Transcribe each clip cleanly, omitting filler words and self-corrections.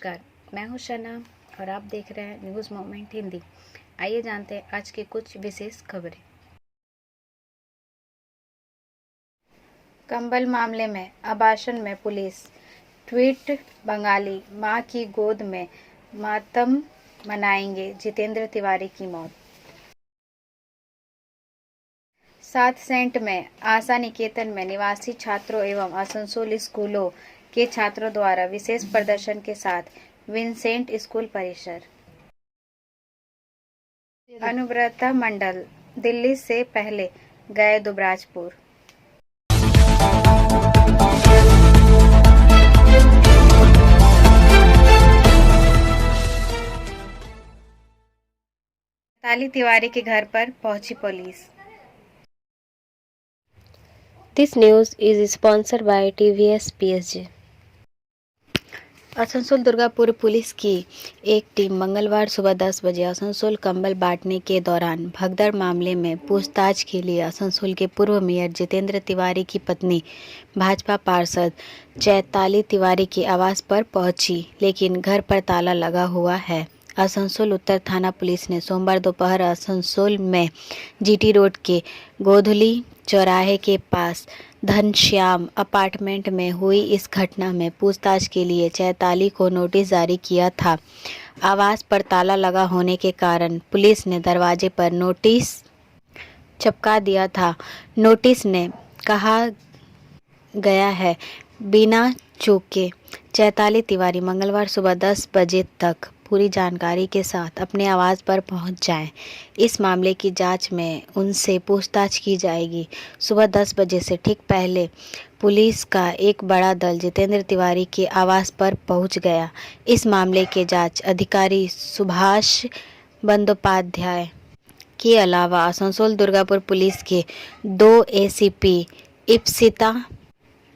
नमस्कार, मैं हूं शना और आप देख रहे हैं न्यूज़ मोमेंट हिंदी। आइए जानते हैं आज की कुछ विशेष खबरें। कंबल मामले में आबासन में पुलिस, ट्वीट बंगाली मां की गोद में मातम मनाएंगे जितेंद्र तिवारी की मौत। 7 सेंट में आशा निकेतन में निवासी छात्रों एवं आसनसोल स्कूलों के छात्रों द्वारा विशेष प्रदर्शन के साथ विंसेंट स्कूल परिसर। अनुव्रता मंडल दिल्ली से पहले गए दुबराजपुर। ताली तिवारी के घर पर पहुंची police. This news is sponsored by TVS PSG. Asansol Durgapur police की एक टीम मंगलवार सुबह 10 बजे आसनसोल कंबल बांटने के दौरान भगदड़ मामले में पूछताछ के लिए आसनसोल के पूर्व मेयर जितेंद्र तिवारी की पत्नी भाजपा पार्षद चैताली तिवारी के आवास पर पहुंची, लेकिन घर पर ताला लगा हुआ है। आसनसोल उत्तर थाना पुलिस ने सोमवार दोपहर आसनसोल में जीटी रोड के गोधुली चौराहे के पास धनश्याम अपार्टमेंट में हुई इस घटना में पूछताछ के लिए चैताली को नोटिस जारी किया था। आवास पर ताला लगा होने के कारण पुलिस ने दरवाजे पर नोटिस चिपका दिया था। नोटिस में कहा गया है, बिना चूके चैताली तिवारी मंगलवार सुबह 10 बजे तक पूरी जानकारी के साथ अपने आवास पर पहुंच जाएं। इस मामले की जांच में उनसे पूछताछ की जाएगी। सुबह 10 बजे से ठीक पहले पुलिस का एक बड़ा दल जितेंद्र तिवारी के आवास पर पहुंच गया। इस मामले के जांच अधिकारी सुभाष बंदोपाध्याय के अलावा आसनसोल दुर्गापुर पुलिस के 2 एसीपी इप्सिता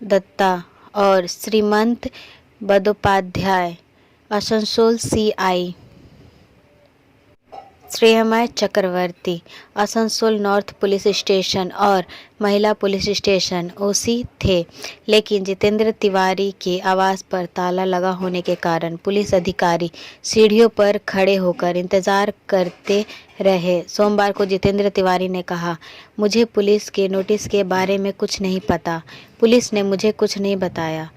दत्ता और श्रीमंत बंदोपाध्याय, आसनसोल सीआई श्रेयमय चक्रवर्ती, आसनसोल नॉर्थ पुलिस स्टेशन और महिला पुलिस स्टेशन ओसी थे, लेकिन जितेंद्र तिवारी के आवास पर ताला लगा होने के कारण पुलिस अधिकारी सीढ़ियों पर खड़े होकर इंतजार करते रहे। सोमवार को जितेंद्र तिवारी ने कहा, मुझे पुलिस के नोटिस के बारे में कुछ नहीं पता, पुलिस ने मुझे कुछ नहीं बताया।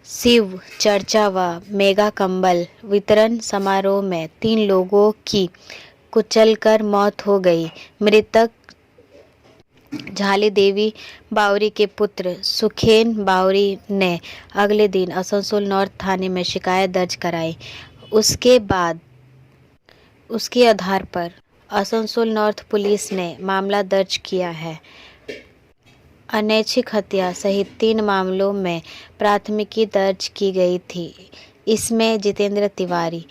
शिव चर्चा व मेगा कंबल वितरण समारोह में 3 लोगों की कुचलकर मौत हो गई। मृतक झाली देवी बावरी के पुत्र सुखेन बावरी ने अगले दिन आसनसोल नॉर्थ थाने में शिकायत दर्ज कराई। उसके आधार पर आसनसोल नॉर्थ पुलिस ने मामला दर्ज किया है। अनैच्छिक हत्या सहित 3 मामलों में प्राथमिकी दर्ज की गई थी। इसमें जितेंद्र तिवारी,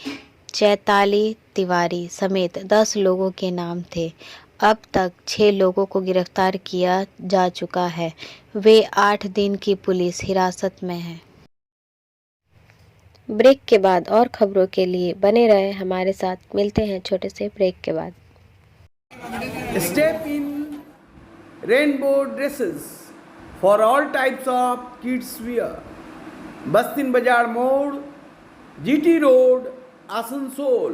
चैताली तिवारी समेत 10 लोगों के नाम थे। अब तक 6 लोगों को गिरफ्तार किया जा चुका है। वे 8 दिन की पुलिस हिरासत में हैं। ब्रेक के बाद और खबरों के लिए बने रहे हमारे साथ। मिलते हैं छोटे से ब्रेक के बाद। Step in rainbow dresses for all types of kids wear. Bastin Bazar Mode, GT Road, Asansol.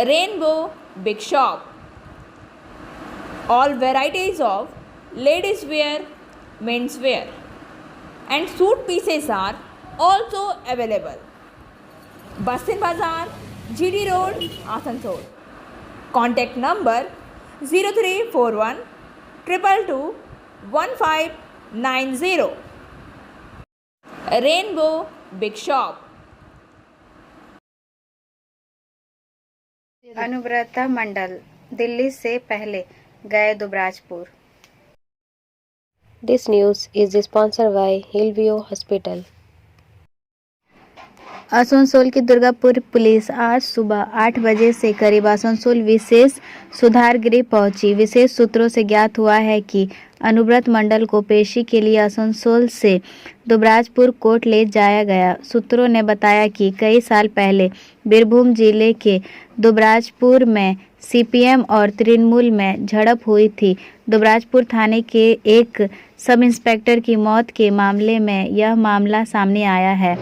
Rainbow Big Shop. All varieties of ladies wear, men's wear and suit pieces are also available. Bastin Bazar, GD Road, Asansol. Contact number 0341 222 1590. Rainbow Big Shop. अनुव्रता मंडल दिल्ली से पहले गए Dubrajpur. This news is sponsored by Hillview Hospital. Asansol की Durgapur police आज सुबह 8 बजे से करीब आसनसोल विशेष सुधार गृह पहुंची। विशेष सूत्रों से ज्ञात हुआ है कि अनुव्रत मंडल को पेशी के लिए आसनसोल से दुबराजपुर कोर्ट ले जाया गया। सूत्रों ने बताया कि कई साल पहले बीरभूम जिले के दुबराजपुर में सीपीएम और तृणमूल में झड़प हुई थी। दुबराजपुर थाने के एक सब इंस्पेक्टर की मौत के मामले में यह मामला सामने आया है।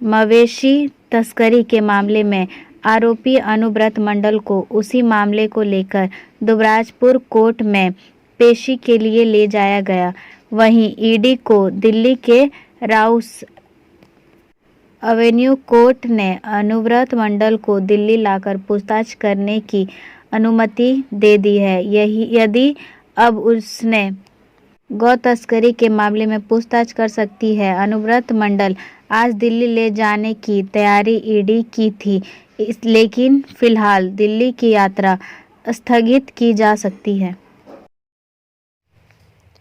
मवेशी तस्करी के मामले में आरोपी अनुव्रत मंडल को उसी मामले को लेकर दुबराजपुर कोर्ट में पेशी के लिए ले जाया गया। वहीं ईडी को दिल्ली के राउस एवेन्यू कोर्ट ने अनुव्रत मंडल को दिल्ली लाकर पूछताछ करने की अनुमति दे दी है। यदि अब उसने गौ तस्करी के मामले में पूछताछ कर सकती है। अनुव्रत मंडल आज दिल्ली ले जाने की तैयारी ईडी की थी, लेकिन फिलहाल दिल्ली की यात्रा स्थगित की जा सकती है।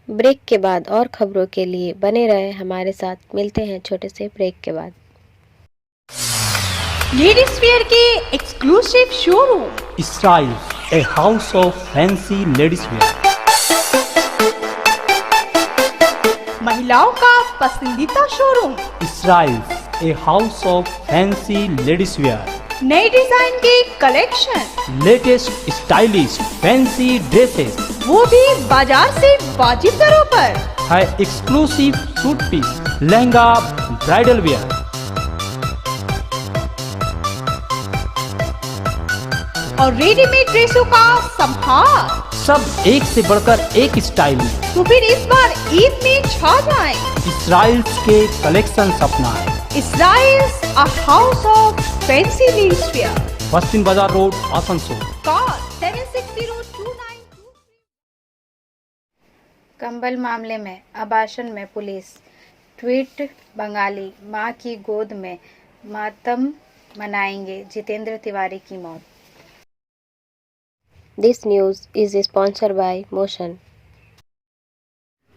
ब्रेक के बाद और खबरों के लिए बने रहे हमारे साथ। मिलते हैं छोटे से ब्रेक के बाद। लेडीज वेयर के exclusive showroom Israel, a house of fancy ladies wear. महिलाओं का पसंदीदा showroom, Israel, a house of fancy ladies wear. नए डिजाइन के collection, Latest stylish fancy dresses वो भी बाजार से वाजिब दरों पर। है exclusive suit piece, lehenga, bridal wear, और रेडीमेड ड्रेसों का संभार। सब एक से बढ़कर एक स्टाइल में। तो फिर इस बार ईद में छा जाएं। इसराइल्स के कलेक्शन अपना है। Israel's a house of fancy ladies wear. पश्चिम बाजार रोड, आसनसोल। Call 7602923। कंबल मामले में आभासन में पुलिस ट्वीट। बंगाली मां की गोद में मातम मनाएंगे, जितेंद्र तिवारी की मौत। This news is sponsored by Motion.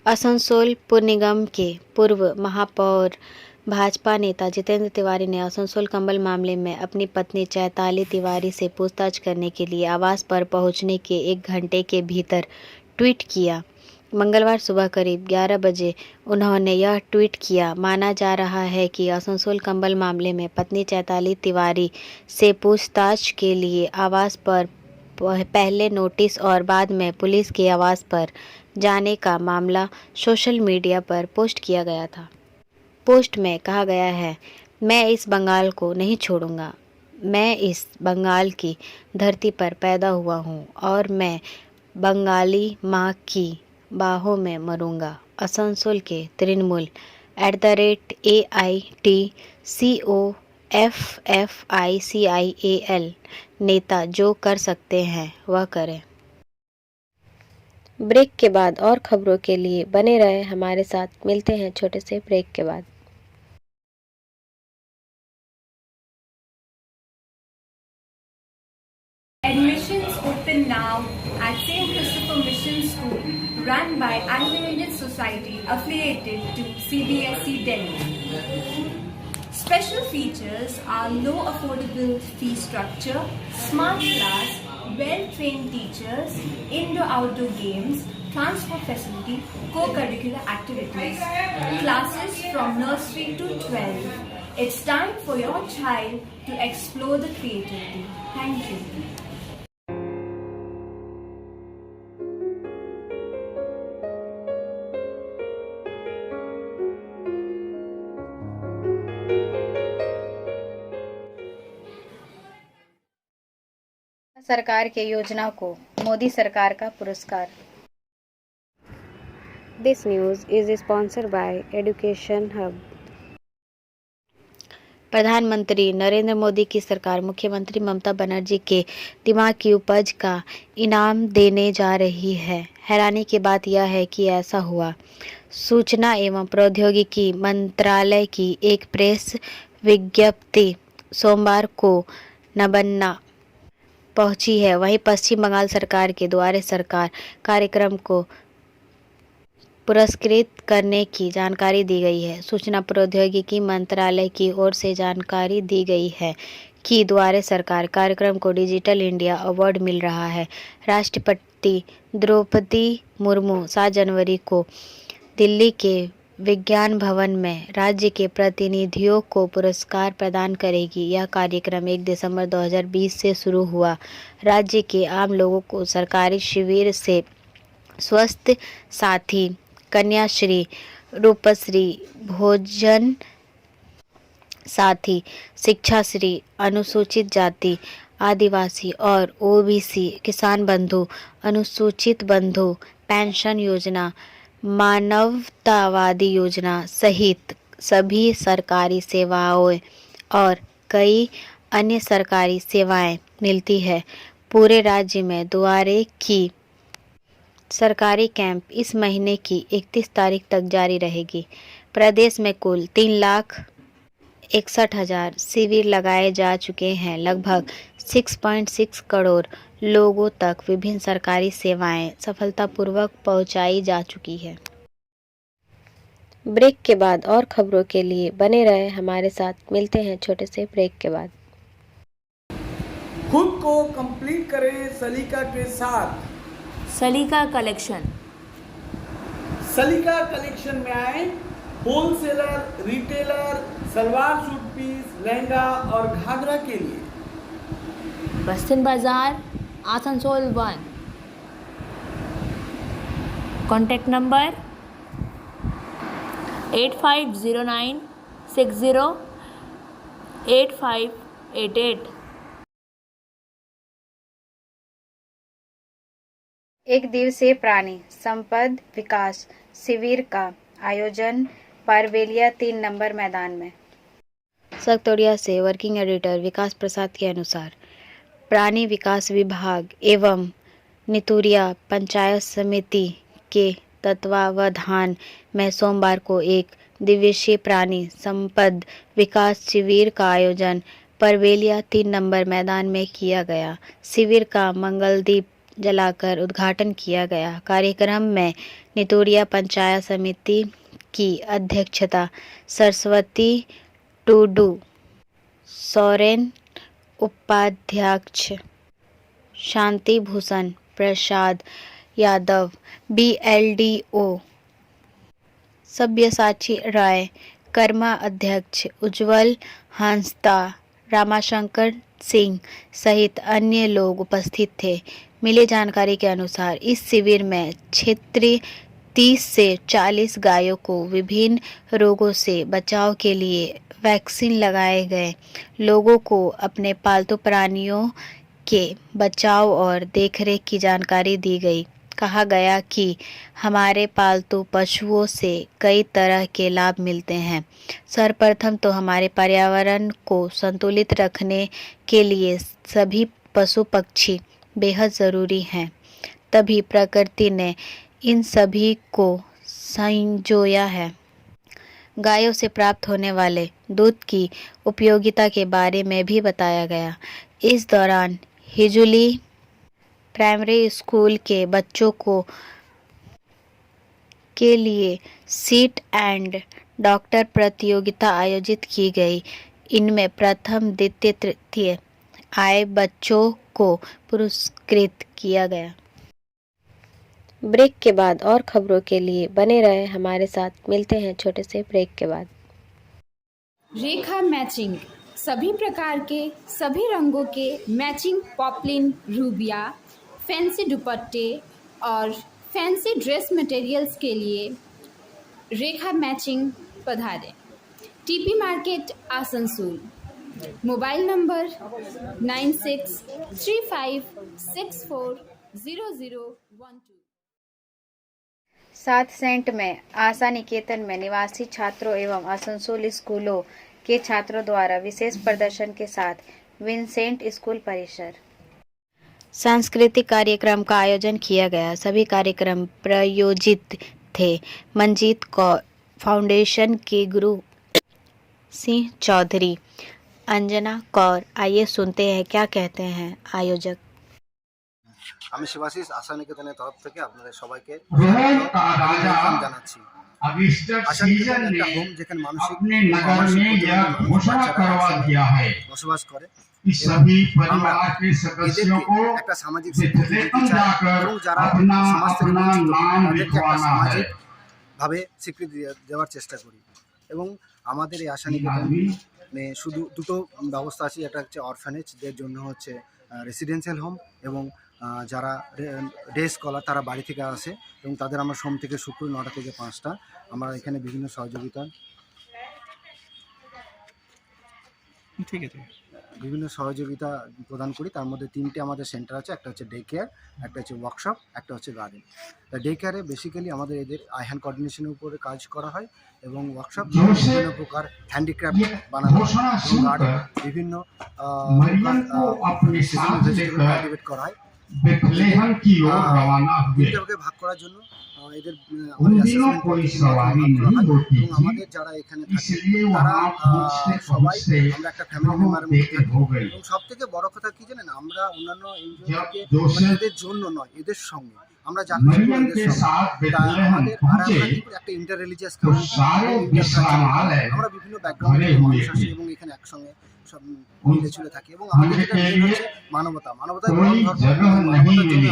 Asansol पुर निगम के पूर्व महापौर भाजपा नेता जितेंद्र तिवारी ने आसनसोल कंबल मामले में अपनी पत्नी चैताली तिवारी से पूछताछ करने के लिए आवास पर पहुंचने के 1 घंटे के भीतर ट्वीट किया। मंगलवार सुबह करीब 11 बजे उन्होंने यह ट्वीट किया। माना जा रहा है कि आसनसोल कंबल मामले में पत्नी चैताली तिवारी से पूछताछ के लिए आवास पर पहले नोटिस और बाद में पुलिस के आवास पर जाने का मामला सोशल मीडिया पर पोस्ट किया गया था। पोस्ट में कहा गया है, मैं इस बंगाल को नहीं छोड़ूंगा। मैं इस बंगाल की धरती पर पैदा हुआ हूं और मैं बंगाली मां की बाहों में मरूंगा। आसनसोल के तृणमूल @AITCOFFICIAL नेता जो कर सकते हैं वह करें। ब्रेक के बाद और खबरों के लिए बने रहे हमारे साथ। मिलते हैं छोटे से ब्रेक के बाद। Admissions open now at St. Christopher Mission School, run by Anglo-Indian Society affiliated to CBSE Delhi. Special features are low affordable fee structure, smart class, well-trained teachers, indoor-outdoor games, transport facility, co-curricular activities, classes from nursery to 12. It's time for your child to explore the creativity. Thank you. सरकार के योजना को मोदी सरकार का पुरस्कार। This news is sponsored by Education Hub. प्रधानमंत्री नरेंद्र मोदी की सरकार मुख्यमंत्री ममता बनर्जी के दिमाग की उपज का इनाम देने जा रही है। हैरानी की बात यह है कि ऐसा हुआ। सूचना एवं प्रौद्योगिकी मंत्रालय की एक प्रेस विज्ञप्ति सोमवार को नबन्ना पहुंची है। वहीं पश्चिम बंगाल सरकार के द्वारा सरकार कार्यक्रम को पुरस्कृत करने की जानकारी दी गई है। सूचना प्रौद्योगिकी मंत्रालय की ओर से जानकारी दी गई है कि द्वारा सरकार कार्यक्रम को डिजिटल इंडिया अवार्ड मिल रहा है। राष्ट्रपति द्रौपदी मुर्मू 7 जनवरी को दिल्ली के विज्ञान भवन में राज्य के प्रतिनिधियों को पुरस्कार प्रदान करेगी। यह कार्यक्रम 1 दिसंबर 2020 से शुरू हुआ। राज्य के आम लोगों को सरकारी शिविर से स्वस्थ साथी, कन्याश्री, रूपश्री, भोजन साथ ही शिक्षाश्री, अनुसूचित जाति, आदिवासी और ओबीसी किसान बंधु, अनुसूचित बंधु पेंशन योजना, मानवतावादी योजना सहित सभी सरकारी सेवाओं और कई अन्य सरकारी सेवाएं मिलती है। पूरे राज्य में दुआरे की सरकारी कैंप इस महीने की 31 तारीख तक जारी रहेगी। प्रदेश में कुल 3,61,000 शिविर लगाए जा चुके हैं। लगभग 6.6 करोड़ लोगों तक विभिन्न सरकारी सेवाएं सफलतापूर्वक पहुंचाई जा चुकी है। ब्रेक के बाद और खबरों के लिए बने रहे हमारे साथ। मिलते हैं छोटे से ब्रेक के बाद। खुद को कंप्लीट करें सलीका के साथ। सलीका कलेक्शन। सलीका कलेक्शन में आए wholesaler, retailer, salwar suit piece, lehenga और घाघरा के लिए। बस्तिन बाजार, आसनसोल 1। Contact number 8509608588। एक दिवसीय प्राणी संपद विकास शिविर का आयोजन परवेलिया 3 नंबर मैदान में। सकतोड़िया से वर्किंग एडिटर विकास प्रसाद के अनुसार प्राणी विकास विभाग एवं नितुरिया पंचायत समिति के तत्वावधान में सोमवार को एक दिवसीय प्राणी संपद विकास शिविर का आयोजन परवेलिया 3 नंबर मैदान में किया गया। शिविर का मंगलदीप जलाकर उद्घाटन किया गया। कार्यक्रम में नितुरिया पंचायत समिति की अध्यक्षता सरस्वती टुडू, सोरेन उपाध्यक्ष, शांति भूषण प्रसाद यादव, BLDO सब्यसाची राय, कर्मा अध्यक्ष उज्जवल हंसदा, रामाशंकर सिंह सहित अन्य लोग उपस्थित थे। मिली जानकारी के अनुसार इस शिविर में क्षेत्रीय 30 से 40 गायों को विभिन्न रोगों से बचाव के लिए वैक्सीन लगाए गए। लोगों को अपने पालतू प्राणियों के बचाव और देखरेख की जानकारी दी गई। कहा गया कि हमारे पालतू पशुओं से कई तरह के लाभ मिलते हैं। सर्वप्रथम तो हमारे पर्यावरण को संतुलित रखने के लिए सभी पशु पक्षी बेहद ज़रूरी हैं। तभी प्रकृति ने इन सभी को संजोया है। गायों से प्राप्त होने वाले दूध की उपयोगिता के बारे में भी बताया गया। इस दौरान हिजुली प्राइमरी स्कूल के बच्चों के लिए सीट एंड डॉक्टर प्रतियोगिता आयोजित की गई। इनमें प्रथम, द्वितीय, तृतीय आए बच्चों को पुरस्कृत किया गया। ब्रेक के बाद और खबरों के लिए बने रहे हमारे साथ। मिलते हैं छोटे से ब्रेक के बाद। रेखा मैचिंग, सभी प्रकार के सभी रंगों के मैचिंग पॉपलिन, रूबिया, फैंसी दुपट्टे और फैंसी ड्रेस मटेरियल्स के लिए रेखा मैचिंग पधारें। TP market, Asansol. Mobile number 9635640012। 7 सेंट में आशा निकेतन में निवासी छात्रों एवं आसनसोल स्कूलों के छात्रों द्वारा विशेष प्रदर्शन के साथ विंसेंट स्कूल परिसर सांस्कृतिक कार्यक्रम का आयोजन किया गया। सभी कार्यक्रम प्रायोजित थे मंजीत कौर फाउंडेशन के गुरु सिंह चौधरी, अंजना कौर। आइए सुनते हैं क्या कहते हैं आयोजक। আমি শিবাশিস আশা নিকেতনের তরফ থেকে আপনাদের সবাইকে জানাচ্ছি। আশা নিকেতন একটা হোম যেখানে মানসিক বসবাস করে। আমরা এদেরকে একটা সামাজিক স্বীকৃতি দিতে চাই এবং যারা সমাজ থেকে বঞ্চিত তাদেরকে একটা সামাজিকভাবে স্বীকৃতি দেওয়ার চেষ্টা করি। এবং আমাদের এই আশা নিকেতনে শুধু দুটো ব্যবস্থা আছে, এটা হচ্ছে অরফানেজদের জন্য হচ্ছে রেসিডেন্সিয়াল হোম, এবং যারা ডে স্কলার তারা বাড়ি থেকে আসে এবং তাদের আমরা সোম থেকে শুক্র 9টা থেকে 5টা আমরা এখানে বিভিন্ন সহযোগিতা ঠিক আছে। বিভিন্ন সহযোগিতা প্রদান করি। তার মধ্যে 3টে আমাদের সেন্টার আছে, একটা হচ্ছে ডে কেয়ার, একটা হচ্ছে ওয়ার্কশপ, একটা হচ্ছে গার্ডেন। ডে কেয়ারে বেসিক্যালি আমাদের এদের আই হ্যান্ড কোঅর্ডিনেশনের উপরে কাজ করা হয় এবং ওয়ার্কশপ বিভিন্ন প্রকার হ্যান্ডিক্রাফট বানানো হয় এবং গার্ডেন বিভিন্ন ভেজিটেবল কালটিভেট করা হয়। তিনটে ভাগে ভাগ করার জন্য এদের আমাদের অ্যাসেসমেন্ট পদ্ধতি ভাগ করা হয় এবং আমাদের যারা এখানে থাকে তারা সবাই আমরা একটা ফ্যামিলি মেম্বারের মধ্যে থাকি এবং সব থেকে বড় কথা কি জানেন, আমরা অন্যান্য এনজিওকে এদের জন্য নয়, এদের সঙ্গে আমরা যা কিছু করি এদের সঙ্গে। তা আমাদের আর আমরা কি করি, একটা ইন্টার রিলিজিয়াস আমরা বিভিন্ন ব্যাকগ্রাউন্ডের মানুষ আসি এবং এখানে একসঙ্গে সব মিলে চলে থাকি এবং আমাদের যেটা মেন হচ্ছে মানবতার মানবতার জন্য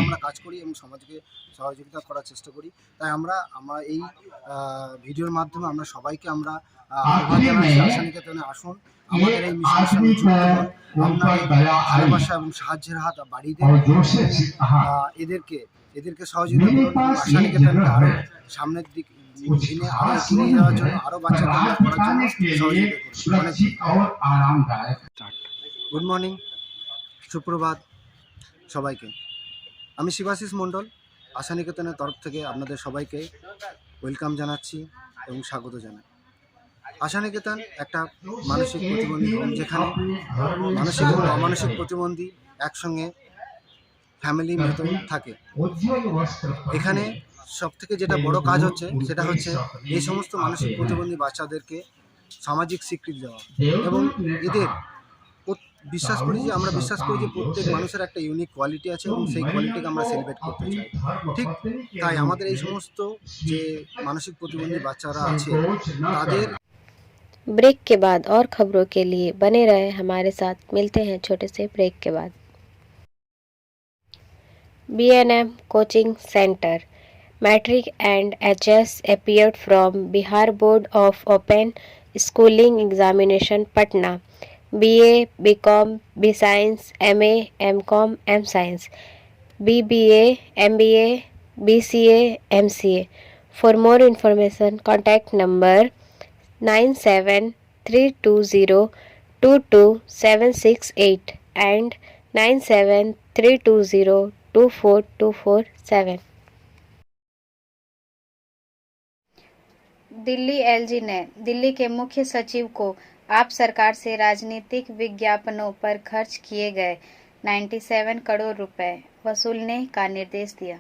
আমরা কাজ করি এবং সমাজকে সহযোগিতা করার চেষ্টা করি। তাই আমরা এই ভিডিওর মাধ্যমে আমরা সবাইকে আমরা আহ্বান জানাচ্ছি আশানিকেতনে আসুন, আমাদের এই মিশনের সঙ্গে যুক্ত হন, আপনাদের ভালোবাসা এবং সাহায্যের হাত বাড়িয়ে দেন, এদেরকে সহযোগিতা করুন এবং আশানিকেতনকে আরও সামনের দিনে আরও এগিয়ে নিয়ে যাওয়ার জন্য, আরও বাচ্চাকে আমরা করার জন্য সহযোগিতা করুন। গুড মর্নিং, সুপ্রভাত সবাইকে। আমি শিবাশিস মণ্ডল, আশানিকেতনের তরফ থেকে আপনাদের সবাইকে ওয়েলকাম জানাচ্ছি এবং স্বাগত জানাই। আশানিকেতন একটা মানসিক প্রতিবন্ধী হোম, যেখানে মানসিক এবং অমানসিক প্রতিবন্ধী একসঙ্গে ফ্যামিলি মতো থাকে। এখানে সব থেকে যেটা বড় কাজ হচ্ছে সেটা হচ্ছে এই সমস্ত মানসিক প্রতিবন্ধী বাচ্চাদেরকে সামাজিক স্বীকৃতি দেওয়া এবং এদের আমরা বিশ্বাস করি যে প্রত্যেক মানুষের একটা ইউনিক কোয়ালিটি আছে এবং সেই কোয়ালিটিকে আমরা সেলিব্রেট করতে চাই। ঠিক তাই আমাদের এই সমস্ত যে মানসিক প্রতিবন্ধী বাচ্চারা আছে তাদের। ब्रेक के बाद और खबरों के लिए बने रहे हमारे साथ। मिलते हैं छोटे से ब्रेक के बाद। BNM coaching centre matric and HS appeared from Bihar Board of Open Schooling Examination Patna. BA, BCom, B-Science, MA, MCom, M-Science, BBA, MBA, BCA, MCA. For more information, contact number 9732022768 and 9732024247. Delhi LG ने दिल्ली के मुख्य सचिव को आप सरकार से राजनीतिक विज्ञापनों पर खर्च किए गए 97 करोड़ रुपए वसूलने का निर्देश दिया।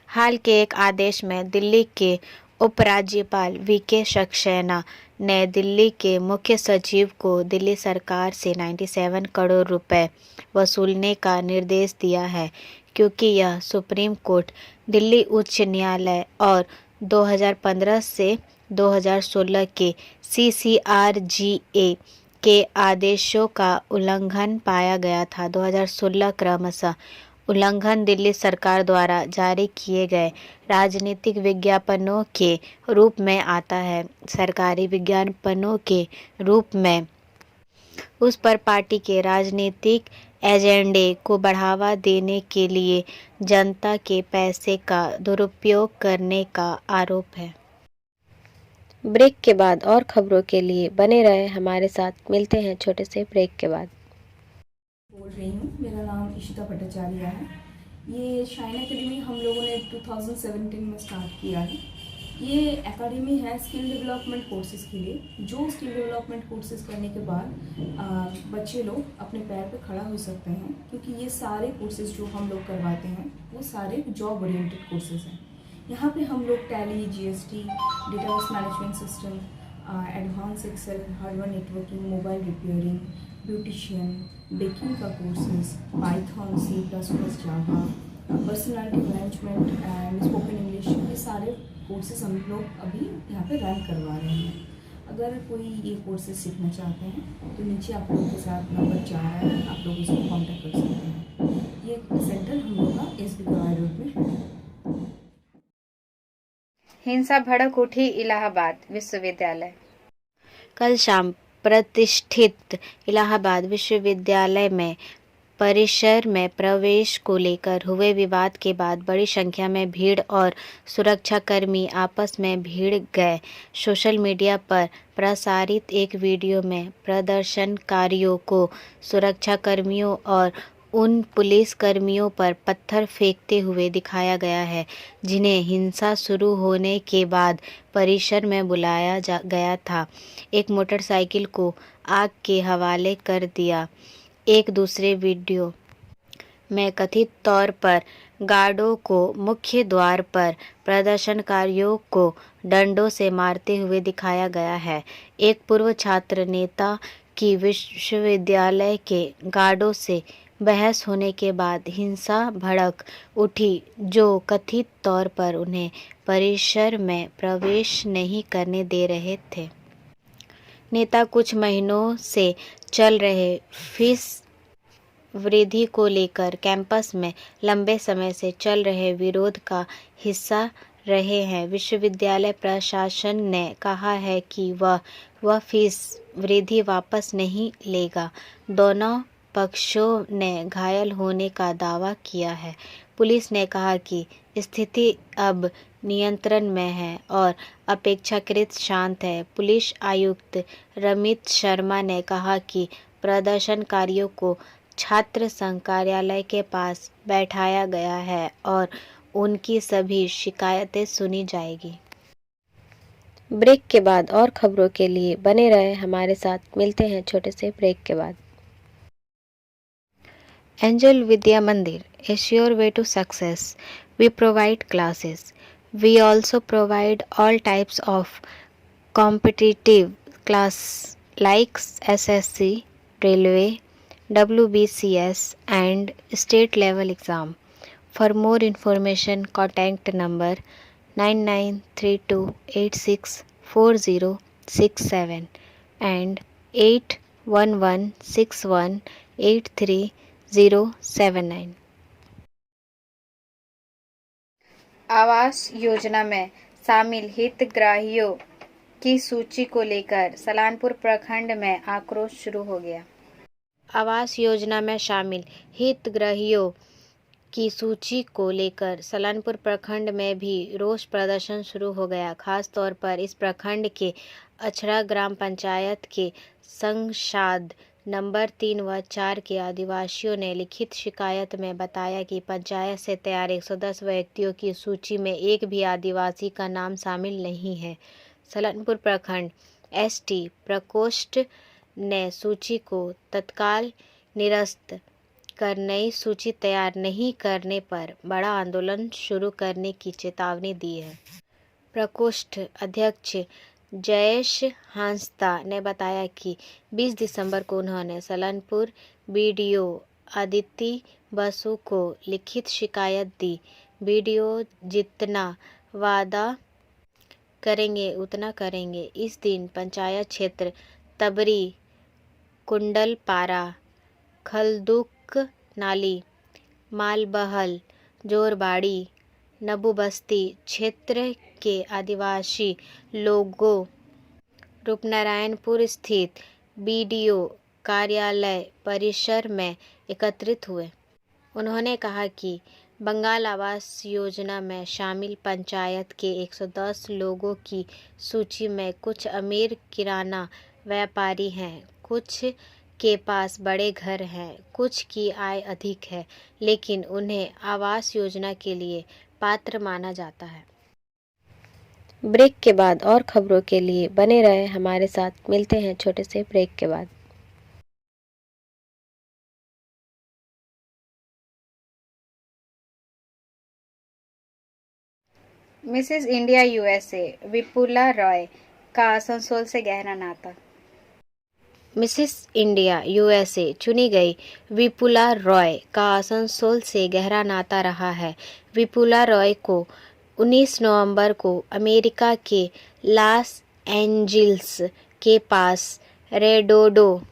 हाल के एक आदेश में दिल्ली के उपराज्यपाल VK सक्सेना ने दिल्ली के मुख्य सचिव को दिल्ली सरकार से 97 करोड़ रुपए वसूलने का निर्देश दिया है, क्योंकि यह सुप्रीम कोर्ट, दिल्ली उच्च न्यायालय और 2015 से 2016 के CCRGA के आदेशों का उल्लंघन पाया गया था। 2016 क्रमशः उल्लंघन दिल्ली सरकार द्वारा जारी किए गए राजनीतिक विज्ञापनों के रूप में आता है। सरकारी विज्ञापनों के रूप में उस पर पार्टी के राजनीतिक एजेंडे को बढ़ावा देने के लिए जनता के पैसे का दुरुपयोग करने का आरोप है। ब्रेक के बाद और खबरों के लिए बने रहे हमारे साथ। मिलते हैं छोटे से ब्रेक के बाद। बोल रही हूँ, मेरा नाम इशिता भट्टाचार्य है। ये शाइन एकेडमी हम लोगों ने 2017 में स्टार्ट किया है। ये एकेडमी है स्किल डेवलपमेंट कोर्सेज़ के लिए, जो स्किल डेवलपमेंट कोर्सेज़ करने के बाद बच्चे लोग अपने पैर पे खड़ा हो सकते हैं, क्योंकि ये सारे कोर्सेज़ जो हम लोग करवाते हैं वो सारे जॉब ओरिएंटेड कोर्सेज़ हैं। यहाँ पे हम लोग Tally, GST, database management system, advance Excel, hardware networking, mobile repairing, beautician, baking का courses, Python, C++, Java, personality management and spoken English, ये सारे कोर्सेज हम लोग अभी यहाँ पे रन करवा रहे हैं। अगर कोई ये कोर्सेज सीखना चाहते हैं तो नीचे आप लोगों के साथ नंबर जा रहा है, आप लोग इसको कॉन्टेक्ट कर सकते हैं। ये सेंटर हम लोग का SB गवाई रोड में है। हिंसा भड़क उठी इलाहाबाद विश्वविद्यालय। कल शाम प्रतिष्ठित इलाहाबाद विश्वविद्यालय में परिसर में प्रवेश को लेकर हुए विवाद के बाद बड़ी संख्या में भीड़ और सुरक्षाकर्मी आपस में भिड़ गए। सोशल मीडिया पर प्रसारित एक वीडियो में प्रदर्शनकारियों को सुरक्षाकर्मियों और उन पुलिसकर्मियों पर पत्थर फेंकते हुए दिखाया गया है जिन्हें हिंसा शुरू होने के बाद परिसर में बुलाया गया था। एक मोटरसाइकिल को आग के हवाले कर दिया। एक दूसरे वीडियो में कथित तौर पर गार्डों को मुख्य द्वार पर प्रदर्शनकारियों को डंडों से मारते हुए दिखाया गया है। एक पूर्व छात्र नेता की विश्वविद्यालय के गार्डों से बहस होने के बाद हिंसा भड़क उठी जो कथित तौर पर उन्हें परिसर में प्रवेश नहीं करने दे रहे थे। नेता कुछ महीनों से चल रहे फीस वृद्धि को लेकर कैंपस में लंबे समय से चल रहे विरोध का हिस्सा रहे हैं। विश्वविद्यालय प्रशासन ने कहा है कि वह फीस वृद्धि वापस नहीं लेगा। दोनों पक्षों ने घायल होने का दावा किया है। पुलिस ने कहा कि स्थिति अब नियंत्रण में है और अपेक्षाकृत शांत है। पुलिस आयुक्त रमित शर्मा ने कहा कि प्रदर्शनकारियों को छात्र संघ कार्यालय के पास बैठाया गया है और उनकी सभी शिकायतें सुनी जाएगी। ब्रेक के बाद और खबरों के लिए बने रहे हमारे साथ। मिलते हैं छोटे से ब्रेक के बाद। Angel Vidya Mandir is your way to success. We provide classes. We also provide all types of competitive class like SSC, Railway, WBCS and state level exam. For more information, contact number 9932864067 and 8116183079। Awas Yojana में शामिल हितग्राहियों की सूची को लेकर सलानपुर प्रखंड में आक्रोश शुरू हो गया। आवास योजना में शामिल हितग्राहियों की सूची को लेकर सलानपुर प्रखंड में भी रोष प्रदर्शन शुरू हो गया। खास तौर पर इस प्रखंड के अछड़ा ग्राम पंचायत के संसद नंबर 3 व 4 के आदिवासियों ने लिखित शिकायत में बताया कि पंचायत से तैयार 110 व्यक्तियों की सूची में एक भी आदिवासी का नाम शामिल नहीं है। सलानपुर प्रखंड एसटी प्रकोष्ठ ने सूची को तत्काल निरस्त कर नई सूची तैयार नहीं करने पर बड़ा आंदोलन शुरू करने की चेतावनी दी है। प्रकोष्ठ अध्यक्ष जयेश हांसदा ने बताया कि 20 दिसंबर को उन्होंने सलानपुर बीडीओ अदिति बसु को लिखित शिकायत दी। बीडीओ जितना वादा करेंगे उतना करेंगे। इस दिन पंचायत क्षेत्र तबरी, कुंडलपारा, खलदुक नाली, मालबहल, जोरबाड़ी, नबू बस्ती क्षेत्र के आदिवासी लोगों रूपनारायणपुर स्थित बीडीओ कार्यालय परिसर में एकत्रित हुए। उन्होंने कहा कि बंगाल आवास योजना में शामिल पंचायत के 110 लोगों की सूची में कुछ अमीर किराना व्यापारी हैं, कुछ के पास बड़े घर हैं, कुछ की आय अधिक है, लेकिन उन्हें आवास योजना के लिए पात्र माना जाता है। ब्रेक के बाद और खबरों के लिए बने रहे हमारे साथ। मिलते हैं छोटे से ब्रेक के बाद। मिसेस इंडिया यूएसए विपुला रॉय का आसनसोल से गहरा नाता। मिसेस इंडिया यूएसए चुनी गई विपुला रॉय का आसनसोल से गहरा नाता रहा है। विपुला रॉय को 19 नवंबर को अमेरिका के लॉस एंजिल्स के पास रेडोडो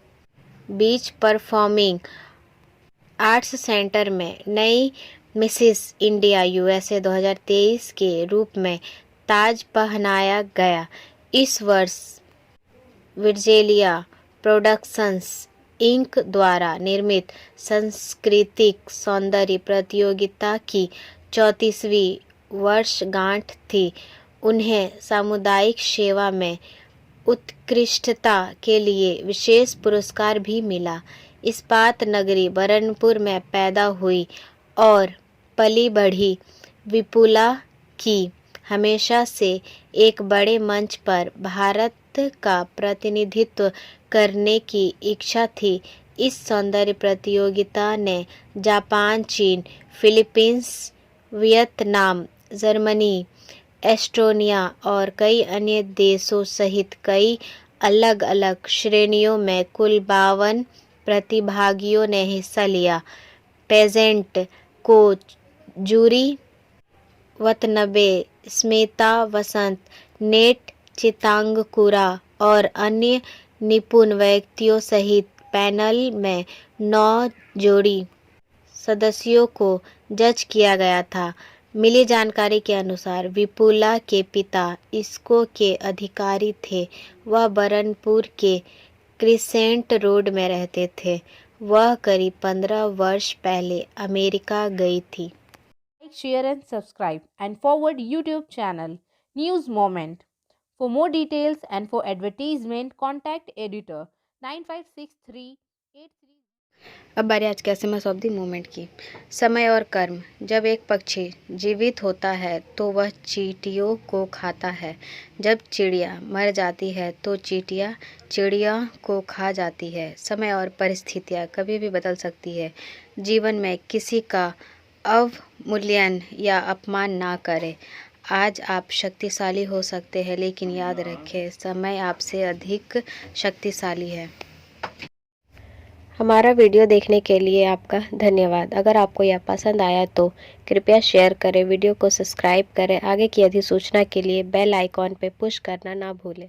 बीच परफॉर्मिंग आर्ट्स सेंटर में नई मिसेस इंडिया यूएसए 2023 के रूप में ताज पहनाया गया। इस वर्ष वर्जिलिया प्रोडक्शंस इंक द्वारा निर्मित सांस्कृतिक सौंदर्य प्रतियोगिता की 34वीं वर्षगांठ थी। उन्हें सामुदायिक सेवा में उत्कृष्टता के लिए विशेष पुरस्कार भी मिला। इस्पात नगरी बरनपुर में पैदा हुई और पली बढ़ी विपुला की हमेशा से एक बड़े मंच पर भारत का प्रतिनिधित्व करने की इच्छा थी। इस सौंदर्य प्रतियोगिता ने जापान, चीन, फिलीपींस, वियतनाम, जर्मनी, एस्टोनिया और कई अन्य देशों सहित कई अलग-अलग श्रेणियों में कुल 52 प्रतिभागियों ने हिस्सा लिया। पेजेंट को जूरी वतनबे, स्मिता वसंत, नेट चितांगकुरा और अन्य निपुण व्यक्तियों सहित पैनल में 9 जोड़ी सदस्यों को जज किया गया था। मिली जानकारी के अनुसार विपुला के पिता इसको के अधिकारी थे। वह बरनपुर के क्रिसेंट रोड में रहते थे। वह करीब 15 वर्ष पहले अमेरिका गई थी। Like, share and subscribe and forward YouTube channel News Moment. For more details and for advertisement, contact editor 956383. अब बारी आज के एसएमएस ऑफ द मोमेंट की। समय और कर्म। जब एक पक्षी जीवित होता है तो वह चींटियों को खाता है। जब चिड़िया मर जाती है तो चींटियाँ चिड़िया को खा जाती है। समय और परिस्थितियाँ कभी भी बदल सकती है। जीवन में किसी का अवमूल्यन या अपमान ना करें। आज आप शक्तिशाली हो सकते हैं, लेकिन याद रखें समय आपसे अधिक शक्तिशाली है। हमारा वीडियो देखने के लिए आपका धन्यवाद। अगर आपको यह पसंद आया तो कृपया शेयर करें, वीडियो को सब्सक्राइब करें। आगे की अधिसूचना के लिए बेल आइकॉन पर पुश करना ना भूलें।